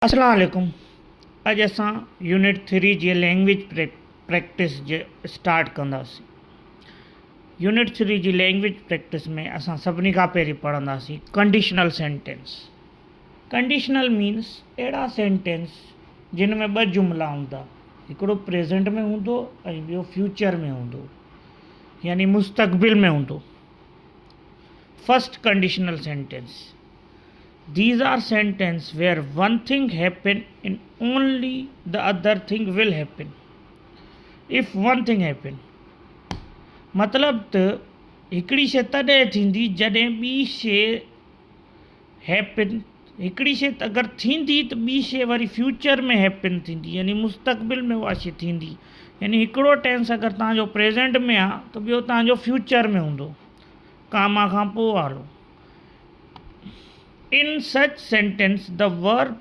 अस्सलाम वालेकुम। अॼु असां यूनिट 3 जी लैंग्वेज प्रैक्टिस जे स्टार्ट कंदासीं। यूनिट 3 जी लैंग्वेज प्रैक्टिस में असां सभिनी खां पहिरीं पढ़ंदासीं कंडीशनल सेंटेंस। कंडीशनल मीन्स अहिड़ा सेंटेंस जिन में ॿ जुमिला हूंदा, हिकिड़ो प्रेज़ेंट में हूंदो ऐं ॿियो फ्यूचर में हूंदो, यानी मुस्तक़बिल में हूंदो। First conditional sentence, these are sentences where one thing happen and only the other thing will happen. If one thing happen, मतलब त हिकिड़ी शइ तॾहिं थींदी जॾहिं ॿी शइ हैपन। हिकिड़ी शइ अगरि थींदी त ॿी शइ वरी फ्यूचर में हैपन थींदी, यानी मुस्तक़बिल में उहा शइ थींदी। यानी हिकिड़ो टेंस अगरि तव्हांजो प्रेज़ेंट में आहे त ॿियो तव्हांजो फ्यूचर में हूंदो, कामा खां पोइ वारो। In such sentence, the verb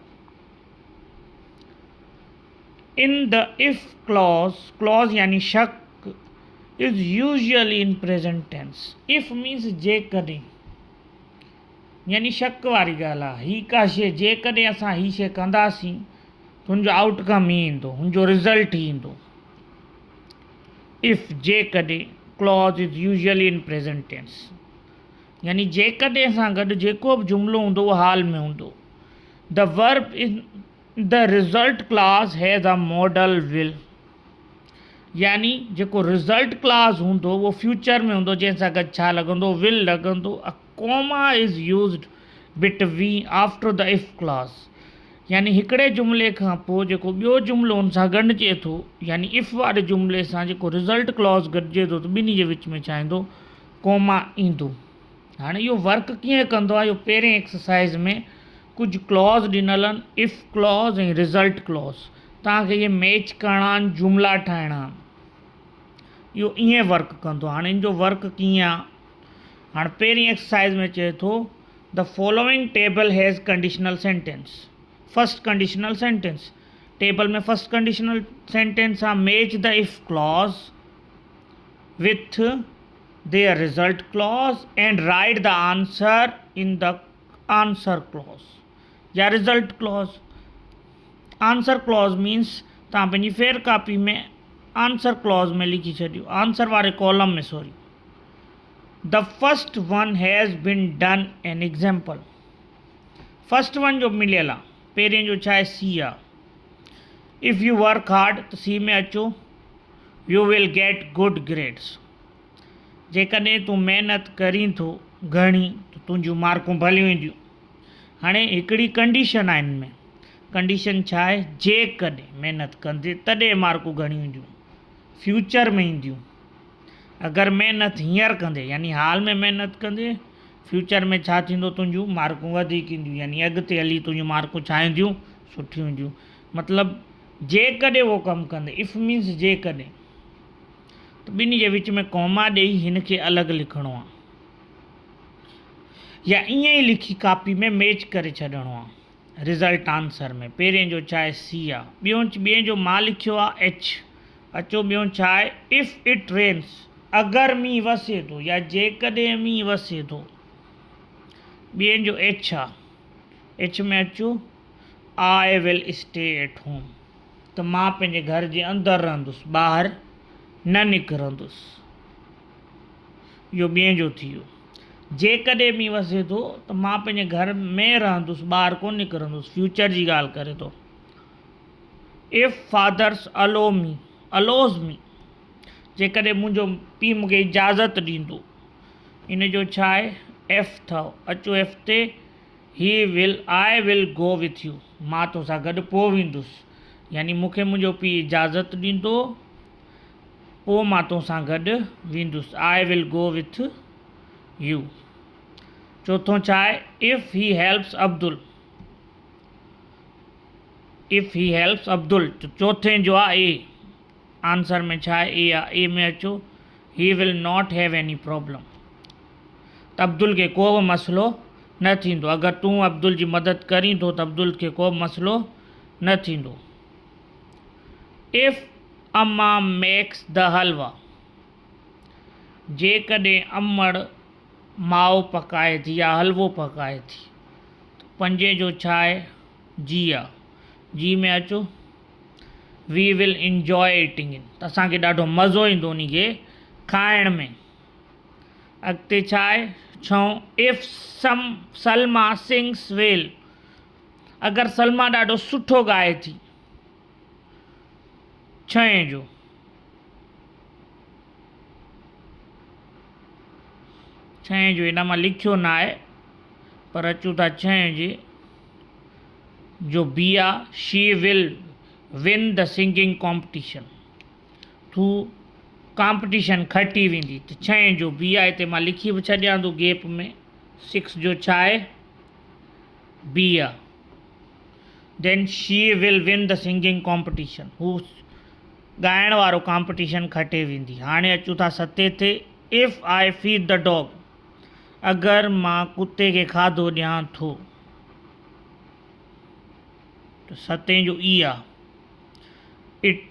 in the if clause यानी शक, is usually in present tense. If means जेकॾहिं, यानी शक वारी ॻाल्हि आहे। ही का शइ जेकॾहिं असां ही शइ कंदासीं त हुनजो आउटकम ही ईंदो, हुनजो रिज़ल्ट ही ईंदो। इफ जेकॾहिं clause is usually in present tense, यानी जेकॾहिं सां गॾु जेको बि जुमिलो हूंदो उहो हाल में हूंदो। The verb in the result clause has a modal will, यानी जेको रिज़ल्ट क्लास हूंदो उहो फ्यूचर में हूंदो, जंहिंसां गॾु छा लॻंदो, विल लॻंदो। A comma is used between after the if class, यानी हिकिड़े जुमिले खां पोइ जेको ॿियो जुमिलो हुन सां ॻंढिजे थो, यानी इफ वारे जुमिले सां जेको रिज़ल्ट क्लॉज गॾिजे थो त ॿिन्ही जे विच में छा ईंदो, कॉमा ईंदो। हाणे इहो वर्क कीअं कंदो आहे, इहो पहिरें एक्सरसाइज़ में कुझु क्लॉज ॾिनल आहिनि, इफ क्लॉज ऐं रिज़ल्ट क्लॉज। तव्हांखे इहे मैच करणा आहिनि, जुमिला ठाहिणा आहिनि। इहो ईअं वर्क कंदो। हाणे इन जो वर्क कीअं आहे, हाणे पहिरीं एक्सरसाइज़ में चए थो the following table has conditional sentence. First conditional sentence, table में फर्स्ट कंडीशनल सेंटेंस आहे match the if clause with their result clause and write the answer in the answer clause या result clause। answer clause means तव्हां पंहिंजी fair copy में answer clause में लिखी छॾियो, answer वारे कॉलम में, sorry. The first one has been done an example. First one जो मिलियल आहे, पहिरें जो छा आहे, सी आहे। इफ़ यू वर्क हार्ड त सी में अचो, U will get good grades. जेकॾहिं तूं महिनत करीं थो घणी त तुंहिंजूं मार्कूं भलियूं ईंदियूं। हाणे हिकिड़ी कंडीशन आहे हिन में, कंडीशन छा आहे, जेकॾहिं महिनत कंदे तॾहिं मार्कूं घणियूं ईंदियूं, फ्यूचर में ईंदियूं। अगरि महिनत हींअर कंदे, यानी हाल में महिनत कंदे, फ्यूचर में छा थींदो, तुंहिंजूं मार्कूं वधीक ईंदियूं, यानी अॻिते हली तुंहिंजूं मार्कूं छा ईंदियूं, सुठियूं ईंदियूं। मतिलबु जेकॾहिं उहो कमु कंदे, इफ़ मीन्स जेकॾहिं, त ॿिन्ही जे विच में कॉमा ॾेई हिन खे अलॻि लिखिणो आहे, या ईअं ई लिखी कापी में मैच करे छॾिणो आहे। रिज़ल्ट आंसर में पहिरें जो छा आहे, सी आहे। ॿिए जो मां लिखियो आहे, एच। अचो ॿियो छा आहे, इफ़ इट रेन्स, अगरि मींहुं वसे थो या जेकॾहिं मींहुं वसे थो। ॿिए जो एच आहे। एच में अचो, I will stay at home, त मां पंहिंजे घर जे अंदरि रहंदुसि, ॿाहिरि न निकिरंदुसि। इहो ॿिए जो थी वियो। जेकॾहिं मींहुं वसे थो त मां पंहिंजे घर में रहंदुसि, ॿाहिरि कोन निकिरंदुसि, फ्यूचर जी ॻाल्हि करे थो। इफ़ फादर्स अलोज़ मी, जेकॾहिं मुंहिंजो पीउ मूंखे इजाज़त ॾींदो। इन जो छा आहे, एफ अथव। अचो एफ ते, I will go with U, मां तोसां गॾु पोइ वेंदुसि, यानी मूंखे मुंहिंजो पीउ इजाज़त ॾींदो, पोइ मां तोसां गॾु वेंदुसि, I will go with U. चौथों छा आहे, if he helps Abdul, if he helps Abdul, चौथे जो आहे ए। आंसर में छा आहे, ए आहे। ए में अचो, he will not have any problem, त अब्दुल खे को बि मसइलो न थींदो। अगरि तूं अब्दुल जी मदद करीं थो त अब्दुल खे को बि मसइलो न थींदो। इफ़ अम्मा मेक्स द हलवा, जेकॾहिं अमड़ माओ पकाए थी या हलवो पकाए थी। पंजे जो छा आहे, जी आहे। जी में अचो, V will enjoy eating in, त असांखे ॾाढो मज़ो ईंदो उन खे खाइण में। अॻिते छा आहे, छहों, इफ़ सलमा सिंग्स वेल, अगरि सलमा ॾाढो सुठो ॻाए थी। छहें जो, हिन मां लिखियो न आहे पर अचूं था छहें जे, जो बी आहे, she will win the singing competition, थू कॉम्पिटिशन खटी वेंदी। त छहें जो बी आहे, हिते मां लिखी बि छॾियां थो गैप में। 6 जो छा आहे, बी आहे। Then she will win the singing competition, हू ॻाइण वारो कॉम्पिटिशन खटे वेंदी। हाणे अचूं था 7 ते, if I feed the dog, अगरि मां कुते खे खाधो ॾियां थो। तो 7 जो ई आहे, it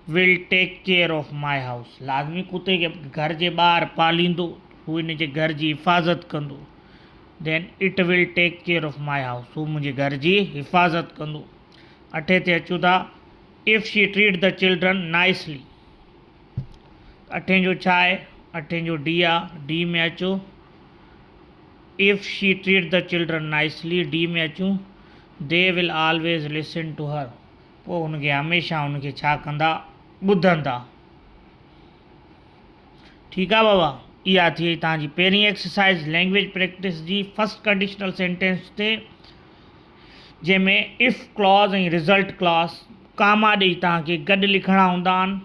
will take care of my house, लाज़मी कुते खे घर जे ॿाहिरि पालींदो, हू इन जे घर जी हिफ़ाज़त कंदो। Then it will take care of my house, हू मुंहिंजे घर जी हिफ़ाज़त कंदो। 8 ते अचूं था, if she treat the children nicely, 8 जो छा आहे, 8 जो डी आहे। डी में अचो, if she treat the children nicely, D में अचूं, they will always listen to her, पोइ हुनखे हमेशह हुनखे छा कंदा, ॿुधंदा। ठीकु आहे बाबा, इहा थी वई तव्हांजी पहिरीं एक्सरसाइज़ लैंग्वेज प्रैक्टिस जी फर्स्ट कंडीशनल सेंटेंस ते, जंहिंमें इफ़ क्लॉज ऐं रिज़ल्ट क्लॉज कामा ॾेई तव्हांखे गॾु लिखणा हूंदा आहिनि।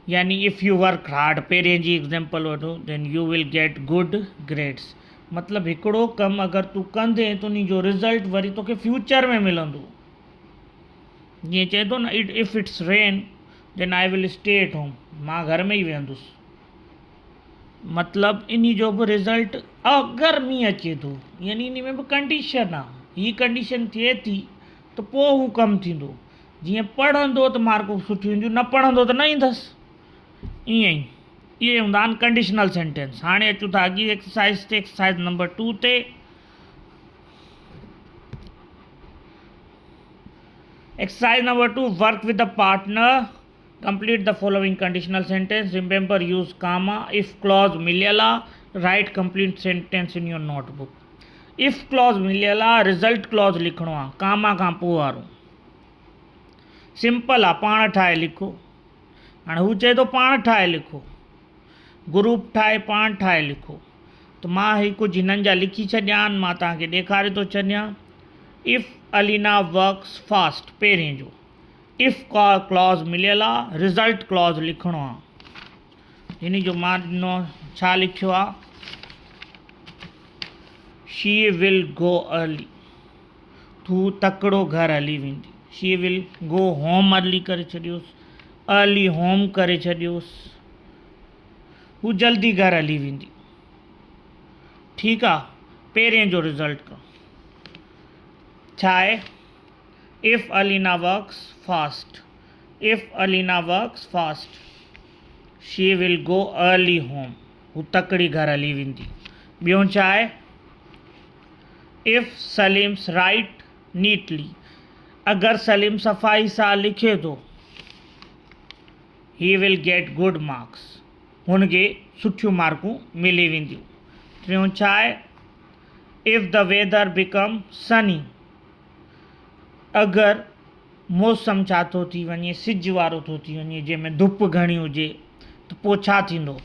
यानी इफ़ यू वर्क हार्ड, पहिरें जी एग्ज़ाम्पल वठो, then you will get good grades, मतिलबु हिकिड़ो कमु अगरि तूं कंदे त उन जो रिज़ल्ट वरी तोखे फ्यूचर में मिलंदो। जीअं चए थो न, if it's rain then I will stay at home, मां घर में ई वेहंदुसि, मतिलबु इन जो बि रिज़ल्ट अगरि मींहुं अचे थो, यानी इन में बि कंडीशन आहे। हीअ कंडीशन थिए थी त पोइ हू कमु थींदो। जीअं पढ़ंदो त मार्कूं सुठियूं ईंदियूं, न पढ़ंदो त न ईंदसि। ईअं ई इहे हूंदा आहिनि कंडीशनल सेंटेंस। हाणे अचूं था अॻी एक्सरसाइज़ ते, एक्सरसाइज़ नंबर 2 ते। Exercise number 2, work with the partner, complete the following conditional sentence, remember use comma, if clause मिलियल आहे, right complete sentence in your notebook. If clause मिलियल आहे, रिज़ल्ट क्लॉज लिखिणो आहे कामा खां पोइ वारो, सिंपल आहे, पाण ठाहे लिखो। हाणे हू चए थो पाण ठाहे लिखो, ग्रुप ठाहे पाण ठाहे लिखो, त मां ही कुझु हिननि जा लिखी छॾिया आहिनि, मां तव्हांखे ॾेखारे थो छॾियां। इफ़ अलीना वर्क्स फास्ट, पहिरें जो इफ़ क्लॉज मिलियल आहे, रिज़ल्ट क्लॉज लिखिणो आहे। इन जो मां ॾिनो छा लिखियो आहे, शी विल गो अर्ली, तूं तकिड़ो घर हली वेंदी। She will go home early करे छॾियोसि, अर्ली होम करे छॾियोसि, हू जल्दी घर हली वेंदी। ठीकु आहे, पहिरें जो रिज़ल्ट छा आहे, इफ़ अलीना वर्क्स फास्ट, इफ़ अलीना works fast, she will go early home, हू तकड़ी घर हली वेंदी। ॿियो छा आहे, इफ़ सलीम्स राइट नीटली, अगरि सलीम सफ़ाई सां लिखे थो, he will get good marks, हुनखे सुठियूं मार्कूं मिली वेंदियूं। टियों छा आहे, इफ़ द वेदर बिकम सनी, अगरि मौसम छा थो थी वञे, सिज वारो थो थी वञे, जंहिंमें धुप घणी हुजे, त पोइ छा थींदो,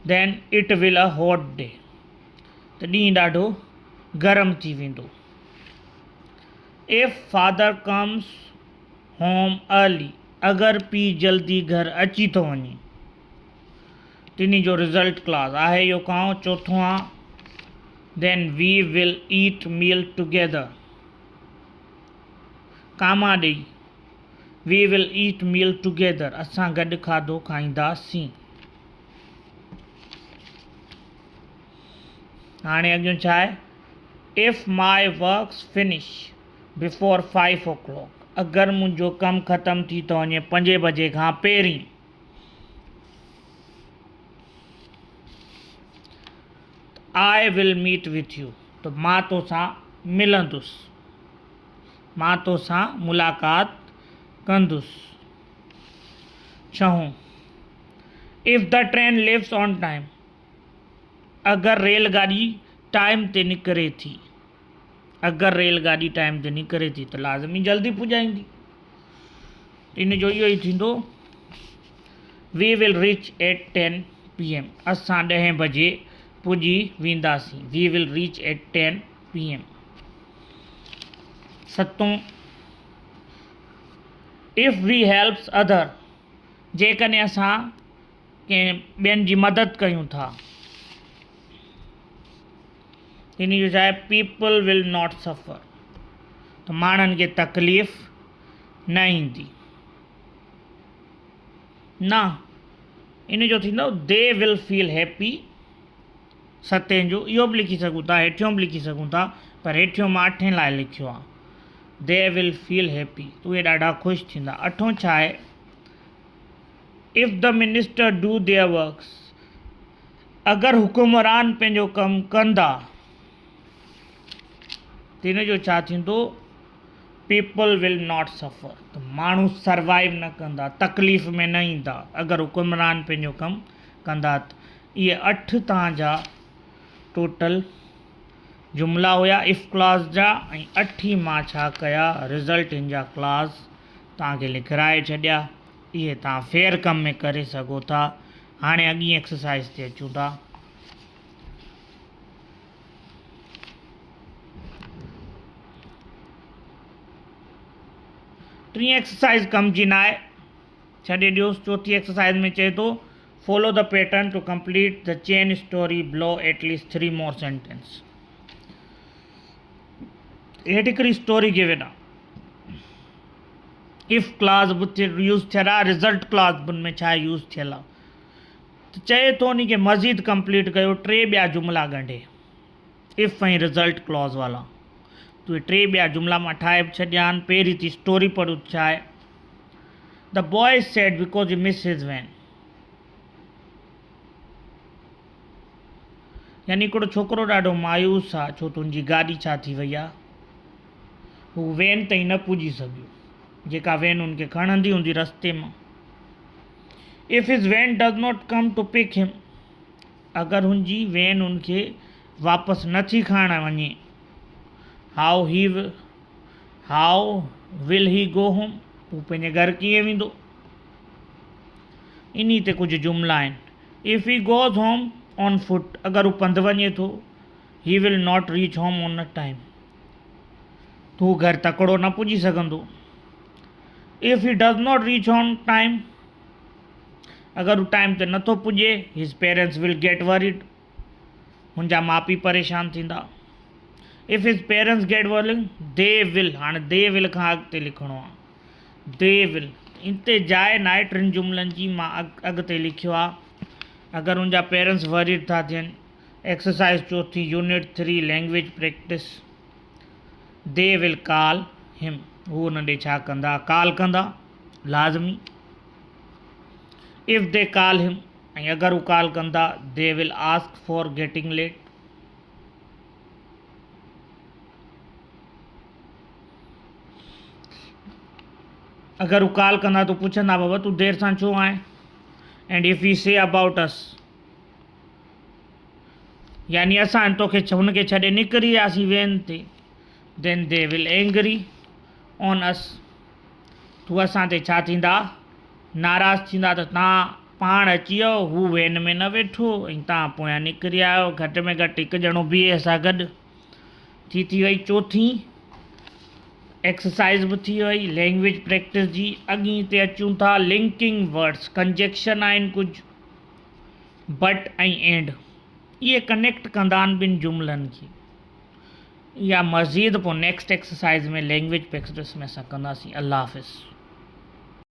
then it will a hot day, त ॾींहुं ॾाढो गरम थी वेंदो। If father comes home early, अगरि पीउ जल्दी घर अची थो वञे, टिनी जो रिज़ल्ट क्लॉज आहे इहो काउं। चोथों आहे, देन V will eat meal together, कामा ॾेई, V will eat meal together, असां गॾु खाधो खाईंदासीं। हाणे अॻियो छा आहे, if my works finish before 5 o'clock, अगरि मुंहिंजो कमु ख़तमु थी थो वञे 5 बजे खां पहिरीं, आई विल मीट विथ यू, त मां तोसां मिलंदुसि। मां तोसां मुलाक़ात कंदुसि। 6 if the train leaves on time, अगरि रेलगाॾी टाइम ते निकिरे थी, अगरि रेलगाॾी टाइम ते निकिरे थी त लाज़मी जल्दी पुॼाईंदी। इन जो इहो ई थींदो, we will reach at 10 PM, असां 10 बजे पुॼी वेंदासीं। We will reach at 10 PM। 7 if we helps other, जेकॾहिं असां कंहिं ॿियनि जी मदद कयूं था, इन जो छा आहे, पीपल विल नॉट सफ़र, त माण्हुनि खे तकलीफ़ न ईंदी। न, इन जो थींदो दे विल फील हैप्पी। 7 जो इहो बि लिखी सघूं था, हेठियों बि लिखी सघूं था, पर हेठियों मां 8 लाइ लिखियो आहे, दे विल फील हैप्पी, त उहे ॾाढा ख़ुशि थींदा। 8 छा आहे, if the minister do their works, अगरि हुकुमरान पंहिंजो कमु कंदा त इन जो छा थींदो, पीपल विल नॉट सफ़र, त माण्हू सर्वाइव न कंदा, तकलीफ़ में न ईंदा अगरि हुकुमरान पंहिंजो कमु कंदा। त इहे 8 तव्हांजा टोटल जुमिला हुया इफ़ क्लॉज़ जा, ऐं 8 मां छा कया, रिज़ल्ट इन जा क्लॉज़ तव्हांखे लिखाए छॾिया। इहे तव्हां फेयर कम में करे सघो था। हाणे अॻी एक्सरसाइज़ ते अचूं था। टी एक्सरसाइज़ कम जी न आहे, छॾे ॾियोसि। चौथी एक्सरसाइज़ में चए थो, follow the pattern to complete the chain story below at least 3 more sentences। हेठि हिकिड़ी स्टोरी गिवन आहे, इफ़ क्लॉज़ बि यूज़ थियल आहे, रिज़ल्ट क्लॉज़ में छा यूज़ थियल आहे, त चए थो उन खे मज़ीद कंप्लीट कयो 3 ॿिया जुमिला ॻंढे, इफ़ ऐं रिज़ल्ट क्लॉज़ वाला। तो ये 3 ॿिया जुमिला मां ठाहे छॾिया आहिनि। पहिरीं थी स्टोरी पढ़ूं, छा आहे, the boy said because U miss हिज वैन, यानी हिकिड़ो छोकिरो ॾाढो मायूस आहे छो तुंहिंजी गाॾी छा थी वई आहे, हू वैन ताईं न पुॼी सघियो, जेका वैन उनखे खणंदी हूंदी रस्ते मां। If his van does not come to pick him, अगरि हुनजी वैन उनखे वापसि नथी खणणु वञे, हाउ विल ही गो होम, हू पंहिंजे घर कीअं वेंदो। इन ते कुझु जुमिला आहिनि। If he goes home on foot, अगरि हू पंधु वञे थो, he will not reach home on a time, तू घर तकिड़ो न पुॼी सघंदो। If he does not reach on time, अगरि हू टाइम ते नथो पुॼे, हिज पेरेंट्स विल गेट वरीड, हुनजा माउ पीउ परेशान थींदा। इफ़ हिज parents get worried, they will, हाणे दे विल खां अॻिते लिखिणो आहे, दे विल, इते जाइ न आहे 3 जुमिलनि जी, मां अॻिते लिखियो आहे। अगरि हुनजा पेरेंट्स वरीड था थियनि, exercise 4 unit 3 language practice, they will call हिम, हू हुन ॾे छा कंदा, कॉल कंदा लाज़मी। इफ़ दे कॉल हिम, ऐं अगरि हू कॉल कंदा, they will ask for getting late, अगरि हू कॉल कंदा तो पुछंदा, बाबा तूं देर सां छो आहीं। And if he say about us, यानी असां तोखे हुनखे छॾे निकिरी वियासीं वैन ते, then they will angry on us, तूं असां ते छा थींदा, नाराज़ थींदा, त तव्हां पाण अची वियो, हू वैन में न वेठो ऐं तव्हां पोयां निकिरी आयो, घटि में घटि हिकु ॼणो बीहे असां गॾु। थी वई 4 एक्सरसाइज़ बि थी वई लैंग्वेज प्रैक्टिस जी। अॻी ते अचूं था लिंकिंग वर्ड्स, कंजक्शन आहिनि कुझु, बट ऐं एंड, इहे कनेक्ट कंदा आहिनि ॿिनि जुमिलनि खे। या मज़ीद पोइ नेक्स्ट एक्सरसाइज़ में लैंग्वेज प्रैक्टिस में असां कंदासीं। अल्लाह हाफ़िज़।